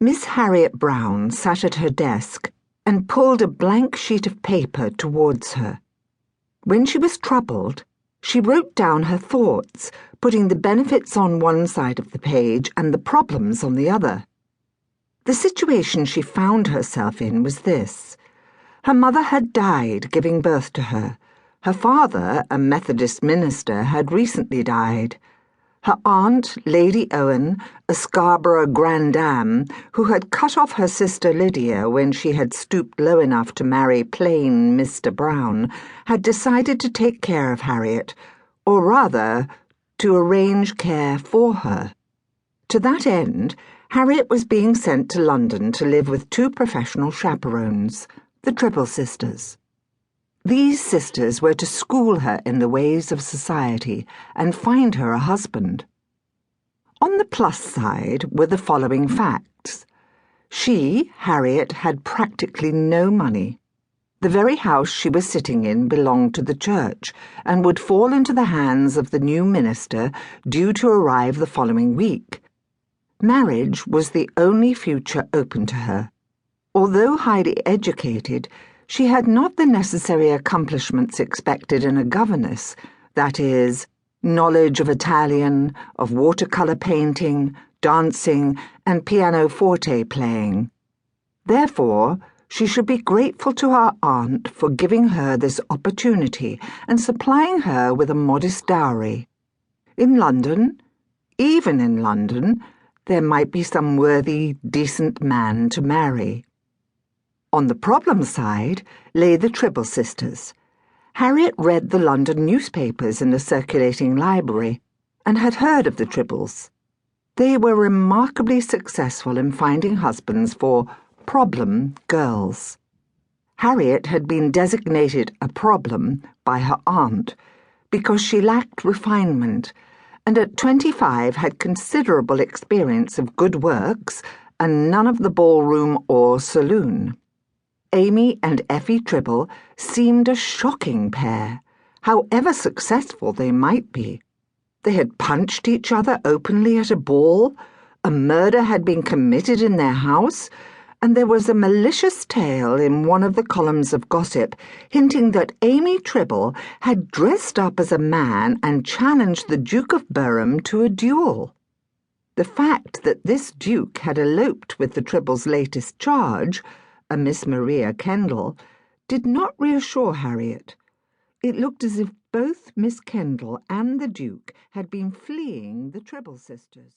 Miss Harriet Brown sat at her desk and pulled a blank sheet of paper towards her. When she was troubled, she wrote down her thoughts, putting the benefits on one side of the page and the problems on the other. The situation she found herself in was this. Her mother had died giving birth to her. Her father, a Methodist minister, had recently died. Her aunt, Lady Owen, a Scarborough grandame, who had cut off her sister Lydia when she had stooped low enough to marry plain Mr. Brown, had decided to take care of Harriet, or rather, to arrange care for her. To that end, Harriet was being sent to London to live with two professional chaperones, the Tribble sisters. These sisters were to school her in the ways of society and find her a husband. On the plus side were the following facts. She, Harriet, had practically no money. The very house she was sitting in belonged to the church and would fall into the hands of the new minister due to arrive the following week. Marriage was the only future open to her. Although highly educated, she had not the necessary accomplishments expected in a governess, that is, knowledge of Italian, of watercolour painting, dancing, and pianoforte playing. Therefore, she should be grateful to her aunt for giving her this opportunity and supplying her with a modest dowry. In London, even in London, there might be some worthy, decent man to marry. On the problem side lay the Tribble sisters. Harriet read the London newspapers in the circulating library and had heard of the Tribbles. They were remarkably successful in finding husbands for problem girls. Harriet had been designated a problem by her aunt because she lacked refinement, and at 25 had considerable experience of good works and none of the ballroom or saloon. Amy and Effy Tribble seemed a shocking pair, however successful they might be. They had punched each other openly at a ball, a murder had been committed in their house, and there was a malicious tale in one of the columns of gossip hinting that Amy Tribble had dressed up as a man and challenged the Duke of Burham to a duel. The fact that this duke had eloped with the Tribbles' latest charge, a Miss Maria Kendall, did not reassure Harriet. It looked as if both Miss Kendall and the Duke had been fleeing the Tribble sisters.